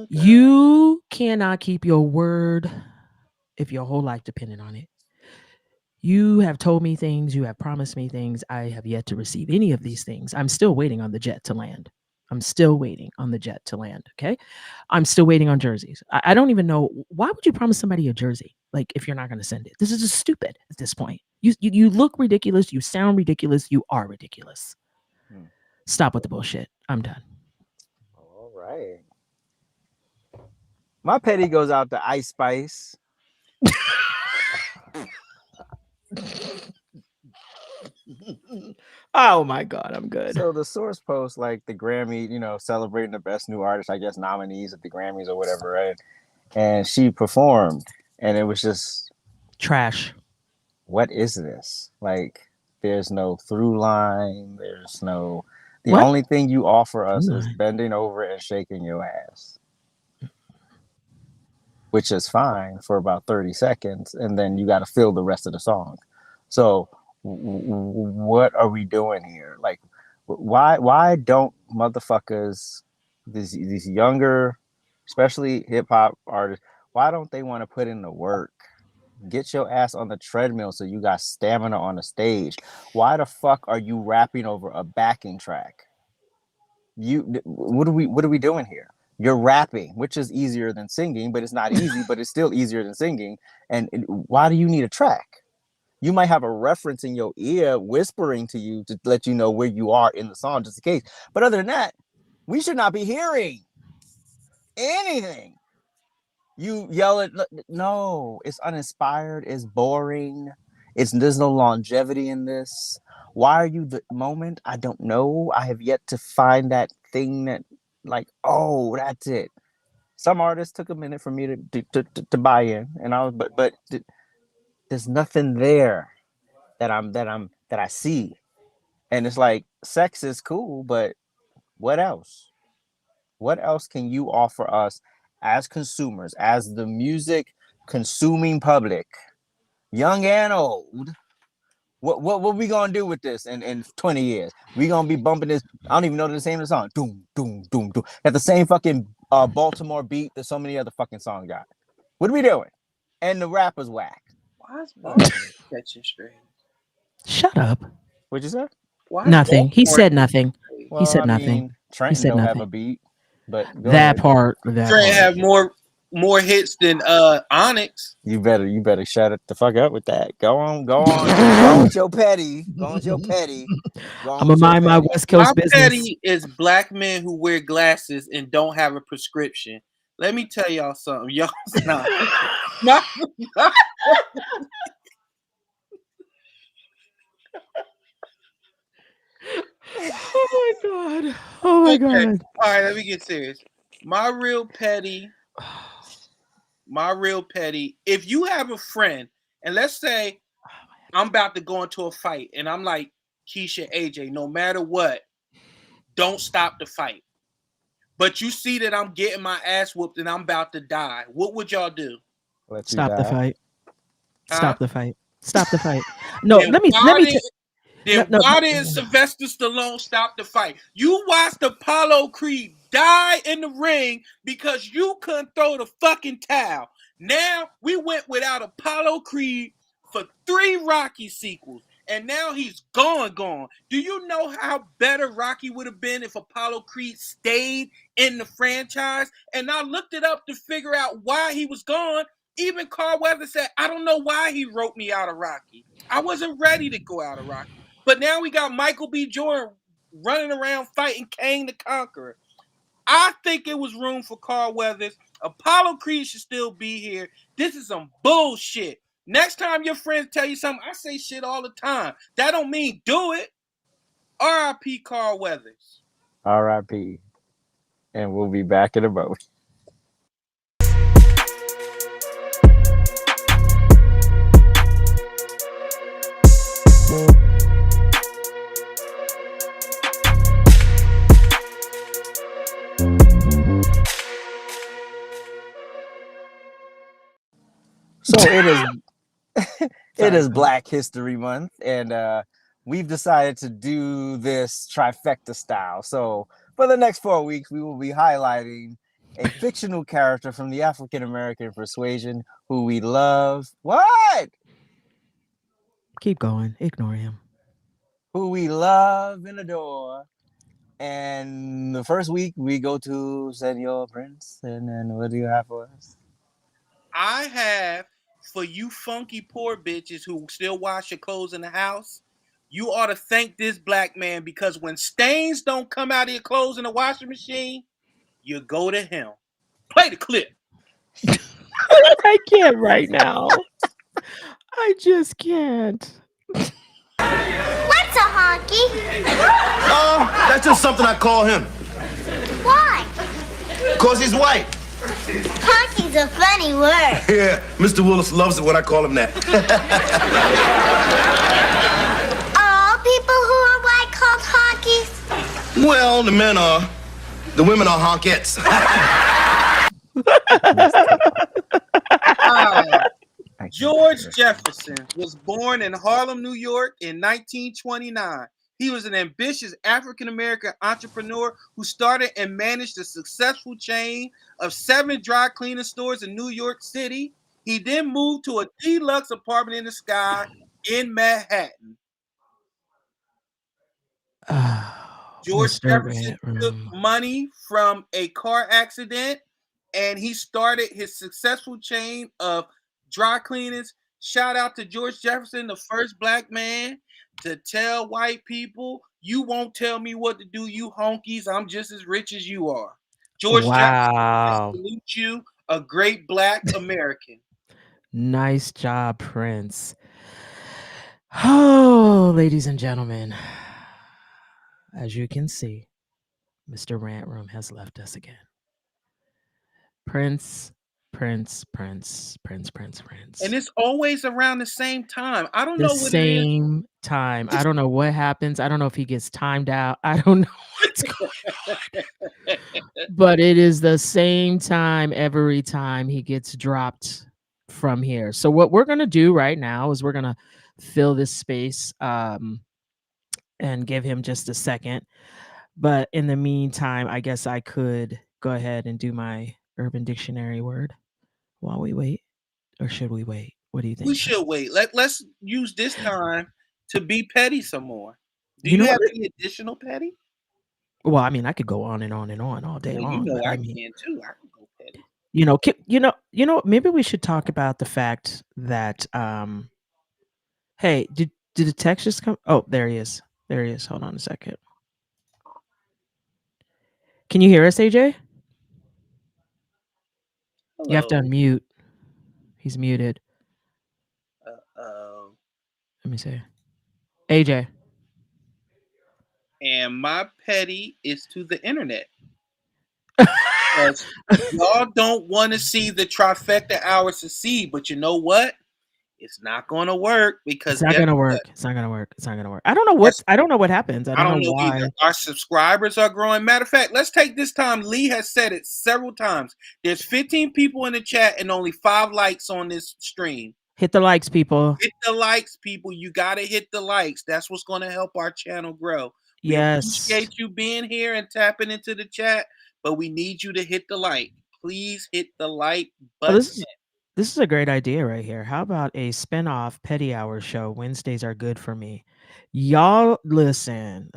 You cannot keep your word if your whole life depended on it. You have told me things. You have promised me things. I have yet to receive any of these things. I'm still waiting on the jet to land. I'm still waiting on the jet to land. Okay. I'm still waiting on jerseys. I don't even know. Why would you promise somebody a jersey? Like, if you're not going to send it, this is just stupid at this point. You look ridiculous. You sound ridiculous. You are ridiculous. Stop with the bullshit. I'm done. All right. My petty goes out to Ice Spice. Oh my God, I'm good. So the source post, like the Grammy, celebrating the best new artist, I guess nominees at the Grammys or whatever, right? And she performed, and it was just trash. What is this? Like, there's no through line. There's no. The only thing you offer us is bending over and shaking your ass, which is fine for about 30 seconds, and then you got to fill the rest of the song. So what are we doing here? Like, why don't motherfuckers, these younger, especially hip hop artists, why don't they want to put in the work? Get your ass on the treadmill so you got stamina on the stage. Why the fuck are you rapping over a backing track? What are we doing here? You're rapping, which is easier than singing, but it's not easy, but it's still easier than singing. And why do you need a track? You might have a reference in your ear whispering to you to let you know where you are in the song, just in case. But other than that, we should not be hearing anything. You yell at, no, it's uninspired, it's boring, there's no longevity in this. Why are you the moment? I don't know. I have yet to find that thing that, like, oh, that's it. Some artists took a minute for me to buy in, and I was, but there's nothing there that I see, and it's like, sex is cool, but what else? What else can you offer us as consumers, as the music consuming public, young and old? What we gonna do with this in 20 years? We gonna be bumping this. I don't even know the name of the song. Doom, doom, doom, doom. Got the same fucking Baltimore beat that so many other fucking songs got. What are we doing? And the rapper's whack. Why is Baltimore catching straight? Shut up. What'd you say? Nothing. He said nothing. Well, he said nothing. Trenton he said don't nothing. have a beat, but that part. Trenton have more hits than Onyx. You better shut it the fuck up with that. Go on. Go with your petty. I'm gonna mind my West Coast business. Petty is black men who wear glasses and don't have a prescription. Let me tell y'all something. Y'all not. Oh my God. All right, let me get serious. My real petty. If you have a friend, and let's say I'm about to go into a fight, and I'm like, Keisha, AJ, no matter what, don't stop the fight. But you see that I'm getting my ass whooped and I'm about to die. What would y'all do? Stop the fight. Stop the fight. Stop the fight. No, Then let me why did Sylvester Stallone stop the fight? You watched Apollo Creed die in the ring because you couldn't throw the fucking towel. Now we went without Apollo Creed for 3 Rocky sequels, and now he's gone. Do you know how better Rocky would have been if Apollo Creed stayed in the franchise? And I looked it up to figure out why he was gone. Even Carl Weathers said, I don't know why he wrote me out of Rocky. I wasn't ready to go out of Rocky. But now we got Michael B. Jordan running around fighting Kane the Conqueror. I think it was room for Carl Weathers. Apollo Creed should still be here. This is some bullshit. Next time your friends tell you something, I say shit all the time. That don't mean do it. R.I.P. Carl Weathers. R.I.P. And we'll be back in a moment. So it is Black History Month, and we've decided to do this trifecta style. So for the next 4 weeks, we will be highlighting a fictional character from the African American persuasion who we love. What? Keep going. Ignore him. Who we love and adore. And the first week we go to Senor Prince. And then what do you have for us? I have, for you funky poor bitches who still wash your clothes in the house, you ought to thank this black man, because when stains don't come out of your clothes in the washing machine, you go to him. Play the clip. I can't right now. I just can't. What's a honky? That's just something I call him. Why? Because he's white. Honky's a funny word. Yeah, Mr. Willis loves it when I call him that. Are all people who are white called honkies? Well, the men are. The women are honkettes. George Jefferson was born in Harlem, New York in 1929. He was an ambitious African-American entrepreneur who started and managed a successful chain of 7 dry cleaning stores in New York City. He then moved to a deluxe apartment in the sky in Manhattan. George Jefferson took money from a car accident, and he started his successful chain of dry cleanings. Shout out to George Jefferson, the first black man to tell white people, you won't tell me what to do, you honkies. I'm just as rich as you are. George Jefferson, I salute you, a great black American. Nice job, Prince. Oh, ladies and gentlemen, as you can see, Mr. Rant Room has left us again. Prince. And it's always around the same time. I don't know what same time. I don't know what happens. I don't know if he gets timed out. I don't know what's going on. But it is the same time every time he gets dropped from here. So what we're going to do right now is we're going to fill this space and give him just a second. But in the meantime, I guess I could go ahead and do my Urban Dictionary word while we wait. Or should we wait? What do you think? We should wait. Let's use this time to be petty some more. Do you have any additional petty? Well, I mean, I could go on and on and on all day long. You know I can too. I can go petty. You know, maybe we should talk about the fact that hey, did the text just come? Oh, there he is. Hold on a second. Can you hear us, AJ? Hello. You have to unmute. He's muted. Let me see. AJ. And my petty is to the internet. Because y'all don't want to see the trifecta hour succeed, but you know what? It's not going to work because it's not going to work. It's not going to work. It's not going to work. I don't know what happens. I don't know why. Either. Our subscribers are growing. Matter of fact, let's take this time. Lee has said it several times. There's 15 people in the chat and only 5 likes on this stream. Hit the likes, people. Hit the likes, people. You gotta hit the likes. That's what's gonna help our channel grow. We Yes. appreciate you being here and tapping into the chat, but we need you to hit the like. Please hit the like button. This is a great idea right here. How about a spinoff Petty Hour show? Wednesdays are good for me. Y'all listen.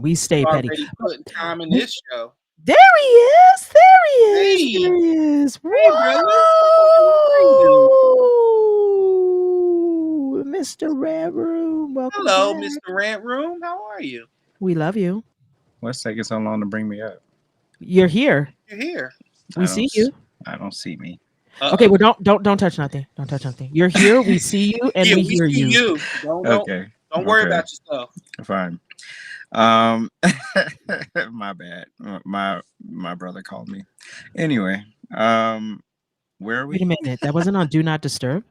We stay petty. Already putting time in this show. There he is. Hey. There he is. Hey, brother. Whoa. Mr. Rant Room. Welcome Hello, back. Mr. Rant Room. How are you? We love you. What's taking so long to bring me up? You're here. You're here. We see you. I don't see me. Okay, well don't touch nothing. Don't touch nothing. You're here. We see you and we hear see you. Don't worry about yourself. Fine. My bad. My brother called me. Anyway, where are we? Wait a minute. That wasn't on Do Not Disturb?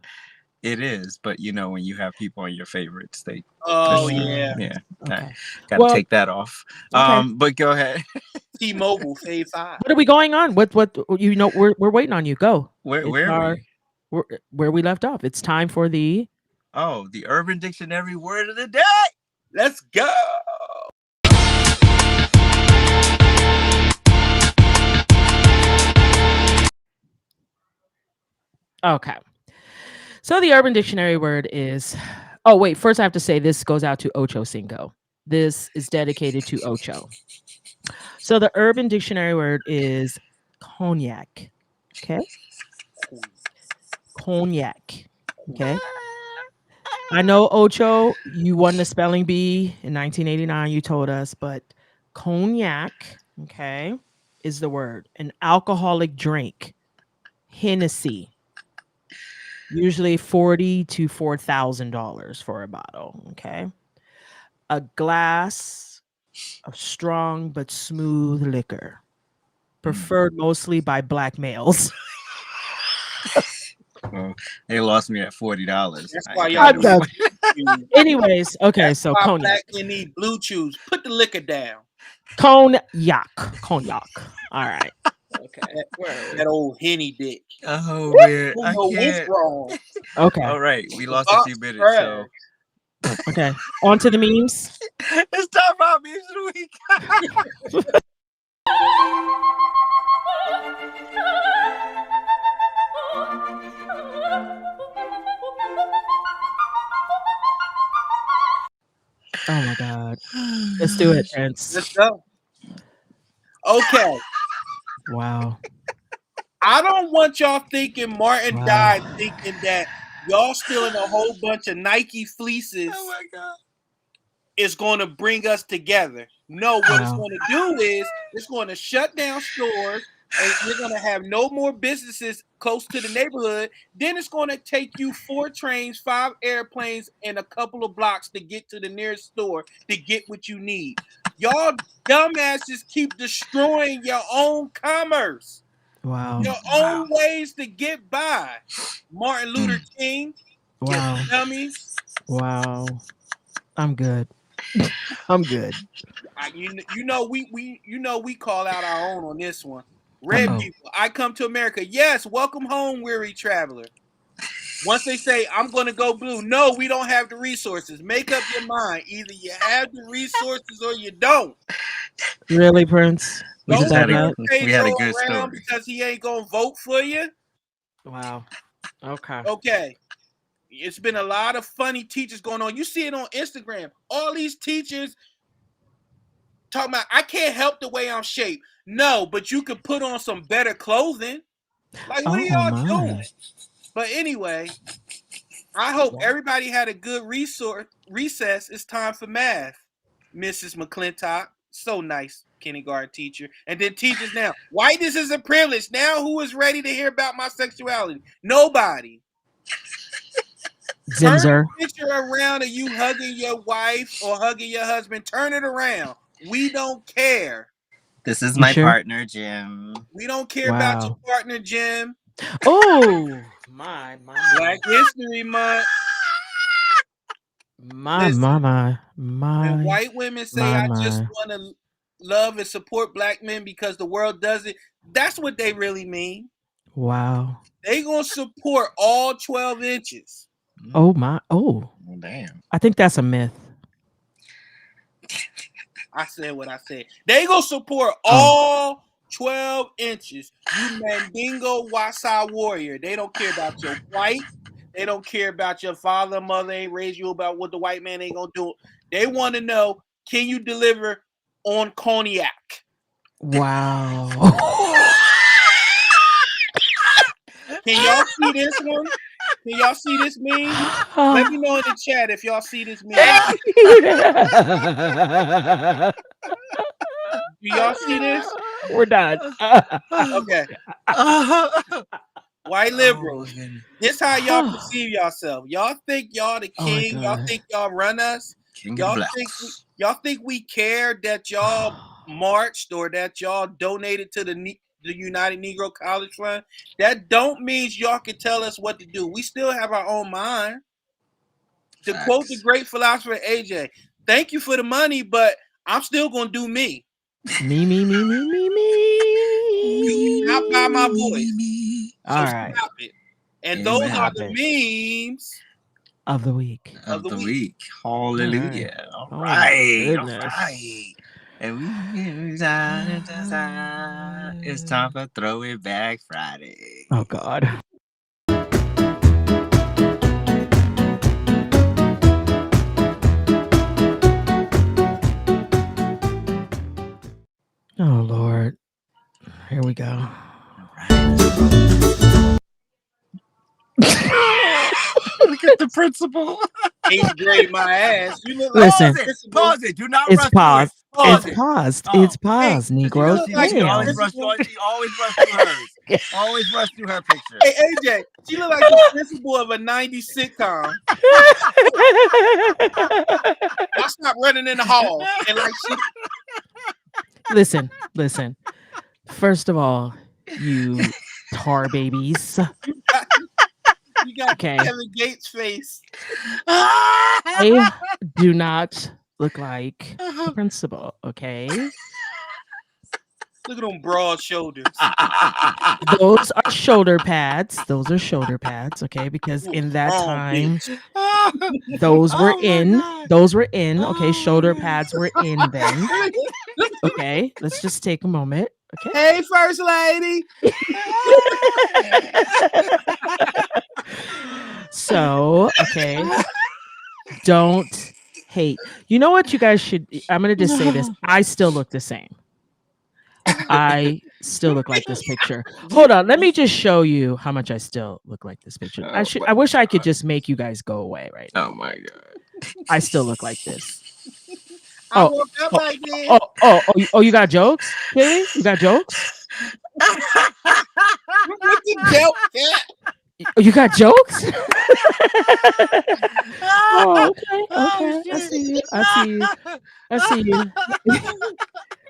It is, but you know when you have people on your favorites, they. Oh yeah. Yeah. Okay. Gotta take that off. Okay. But go ahead. T-Mobile Fave 5. What are we going on? What we're waiting on you. Go. Where are we? Where we left off. It's time for the the Urban Dictionary word of the day. Let's go. Okay. So the Urban Dictionary word is, oh wait, first I have to say this goes out to Ocho Cinco. This is dedicated to Ocho. So the Urban Dictionary word is cognac. Okay. Cognac. Okay. I know Ocho, you won the spelling bee in 1989, you told us, but cognac, okay, is the word. An alcoholic drink. Hennessy. Usually $40,000 to $4,000 for a bottle. Okay. A glass of strong but smooth liquor, preferred mostly by black males. Well, they lost me at $40. That's why y'all. Anyways, okay, so cognac. Black men need blue chews. Put the liquor down. Cognac. All right. Okay. That old Henny dick. Oh man, I what's can't. wrong. Okay. All right, we lost a few minutes. So okay, on to the memes. Let's talk about memes of the week. Oh my God. Let's do it, Prince. Let's go. Okay. Wow. I don't want y'all thinking Martin died thinking that y'all stealing a whole bunch of Nike fleeces is going to bring us together. No, what it's going to do is it's going to shut down stores and you're going to have no more businesses close to the neighborhood. Then it's going to take you 4 trains, 5 airplanes, and a couple of blocks to get to the nearest store to get what you need. Y'all dumbasses keep destroying your own commerce. Wow. Your own ways to get by. Martin Luther King. Wow. You dummies. Wow. I'm good. I'm good. You know we call out our own on this one. Red people, I come to America. Yes, welcome home, weary traveler. Once they say I'm going to go blue, no, we don't have the resources. Make up your mind. Either you have the resources or you don't. Really, Prince? We had a good story because he ain't gonna vote for you. Wow. Okay. Okay. It's been a lot of funny teachers going on. You see it on Instagram. All these teachers talking about, I can't help the way I'm shaped. No, but you could put on some better clothing. Like, what are y'all doing? But anyway, I hope everybody had a good recess. It's time for math, Mrs. McClintock. So nice, kindergarten teacher. And then teachers now. Whiteness is a privilege. Now who is ready to hear about my sexuality? Nobody. Zinzer. Turn the picture around of you hugging your wife or hugging your husband. Turn it around. We don't care. This is my partner, Jim. We don't care about your partner, Jim. Oh, my. Black History Month. My. When white women say, I just want to love and support black men because the world does it, that's what they really mean. Wow. They gonna support all 12 inches. Oh my. Oh, damn. I think that's a myth. I said what I said. They gonna support all 12 inches. You Mandingo Wasa warrior. They don't care about your white. They don't care about your father, mother ain't raised you about what the white man ain't gonna do. They want to know, can you deliver on cognac? Wow. Can y'all see this one? Can y'all see this meme? Let me know in the chat if y'all see this meme. Do y'all see this? We're done. Okay. White liberals. This how y'all perceive yourself. Y'all think y'all the king. Y'all think y'all run us. Y'all think we care that y'all marched or that y'all donated to the United Negro College Fund? That don't mean y'all can tell us what to do. We still have our own mind. To quote the great philosopher AJ, thank you for the money, but I'm still gonna do me. Me. Not by my voice. So All right. stop it. And those are the memes of the week. Of the week. Hallelujah. All right. right. All right. And it's time for Throwback Friday. Oh God. Oh Lord. Here we go. Look at the principal. 8th grade my ass. You look Listen. like Pause it. Do not It's rush paused. through it. It's paused. It's paused, Negro. She always rush through hers. Always rush through her picture. Hey AJ, she look like the principal of a 90s sitcom. Y'all stop running in the hall and like she. Listen. First of all, you tar babies. You got Kevin Gates face. I do not look like the principal, okay? Look at them broad shoulders. Those are shoulder pads. Okay? Because in that time, those were in. Okay, shoulder pads were in then. Okay, let's just take a moment. Okay. Hey, First Lady. So, okay. Don't hate. You know what you guys should. I'm going to just say this. I still look the same. I still look like this picture. Hold on. Let me just show you how much I still look like this picture. I wish I could just make you guys go away right now. Oh my God. I still look like this. I woke up like this. You got jokes? Really? You got jokes? What's the joke, cat? Oh, you got jokes? Oh, okay. I see you.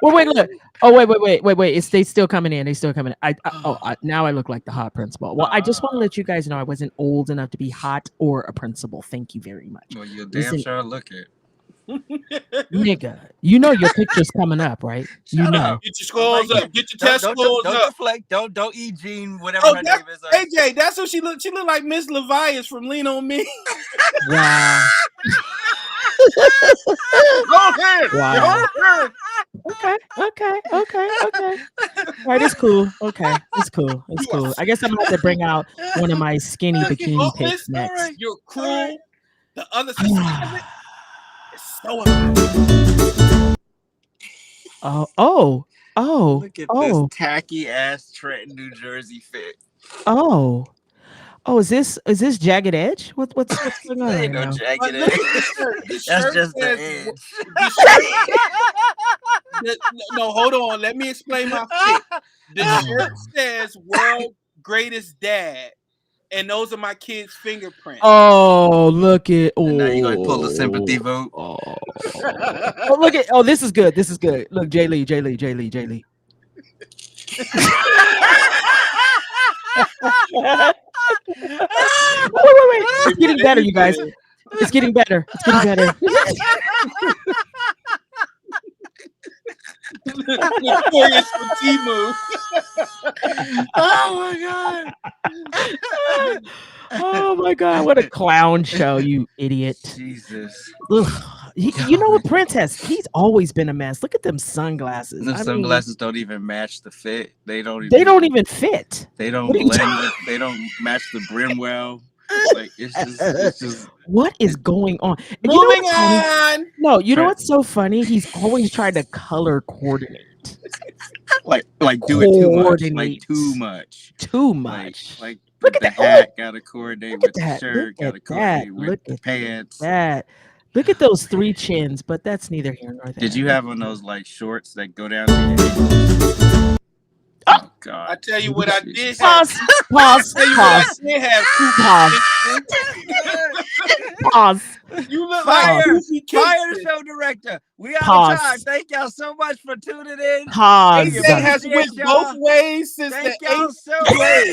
Well, wait, look. Oh, wait. They still coming in. Now I look like the hot principal. Well, I just want to let you guys know I wasn't old enough to be hot or a principal. Thank you very much. Well, you're damn sure look it. Nigga, you know your picture's coming up, right? Shut know. up. Get your scores up. Get your test scores don't up. Deflect. Don't eat Jean, whatever her name is. AJ, that's what she looked. She looked like Miss Levias from Lean on Me. Wow. Go ahead. Wow. Okay. All right, it's cool. Okay, it's cool. I guess I'm gonna have to bring out one of my skinny bikini pics next. Right. You're cruel. The other side is so Oh. Look at this tacky ass Trenton, New Jersey fit. Oh, is this Jagged Edge? What's going on? Ain't no Jagged Edge. That's just the edge. No, hold on. Let me explain my fit. The shirt says "World Greatest Dad," and those are my kids' fingerprints. Oh, look at. Oh, and now you gonna pull the sympathy vote. Look at. Oh, this is good. Look, Jay Lee. Wait. It's getting better, you guys. It's getting better. Notorious for T-move. Oh my god. Oh my god, what a clown show, you idiot. Jesus. Ugh. You know what Prince has? He's always been a mess. Look at them sunglasses. The sunglasses don't even match the fit. They don't even fit. They don't blend with, they don't match the brim well. Like it's just what is going on? And Moving on. No, you know what's so funny? He's always tried to color coordinate. like do it too much. Like too much. Too much. Like look at the hat gotta coordinate with the shirt, gotta coordinate with the pants. Look at those 3 chins, but that's neither here nor there. Did you have one of those like shorts that go down to your ankles? Oh God! I tell you what I did. Pause. You look fire like show director. We out Pause. of time. Thank y'all so much for tuning in. Pause. AJ has went both ways since Thank the y'all 8th so much.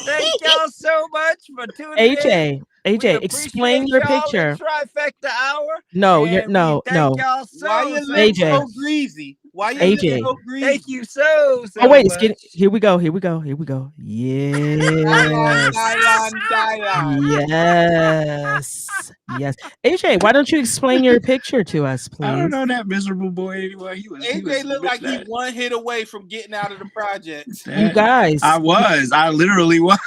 Thank y'all so much for tuning in. AJ, explain your picture. Trifecta hour. No, and you're no. Y'all so Why you AJ. so greasy? Why you AJ. so greasy? Thank you so Oh wait, it's much. getting. Here we go. Yes. Yes. AJ, why don't you explain your picture to us, please? I don't know that miserable boy anymore. AJ looked like he one hit away from getting out of the projects. You guys. I literally was.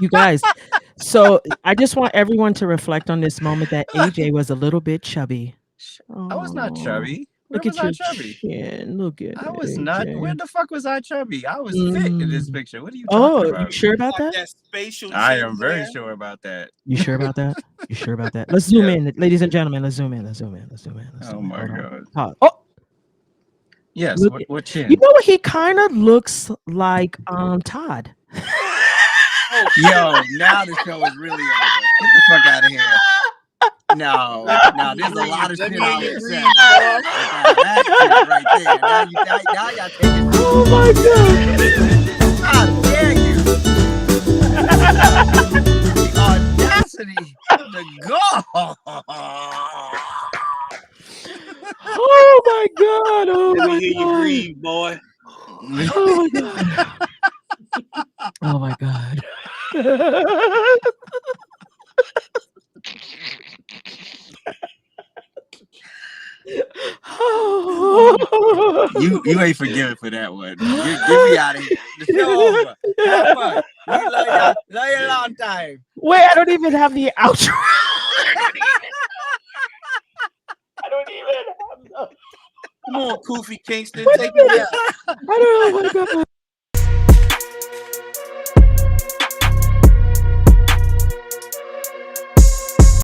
You guys. So I just want everyone to reflect on this moment that AJ was a little bit chubby. I was not chubby. Look at your chin. Look at I was AJ. not. When the fuck was I chubby? I was fit in this picture. What are you talking about? You sure about that? That spatial I chin am very there. sure about that. You sure about that? You sure about that? Let's zoom in, ladies and gentlemen. Let's zoom in. Oh my God. Oh, Yes. Look What chin? you know what? He kind of looks like Todd. Yo, now the show is really over. Get the fuck out of here. No, there's a lot of shit I would say. That shit right there. Now y'all taking. Oh my God! How dare you? The audacity to go. Oh my God! Oh Let my me hear you God! breathe, boy. Oh my God! Oh my God! You ain't forgiven for that one. Get me out of here. The show over. Have fun. We love y'all. Love you a long time. Wait, I don't even have the outro. I don't even have the. Come on, Kofi Kingston. Wait a Take it minute. down. I don't know. Oh my God.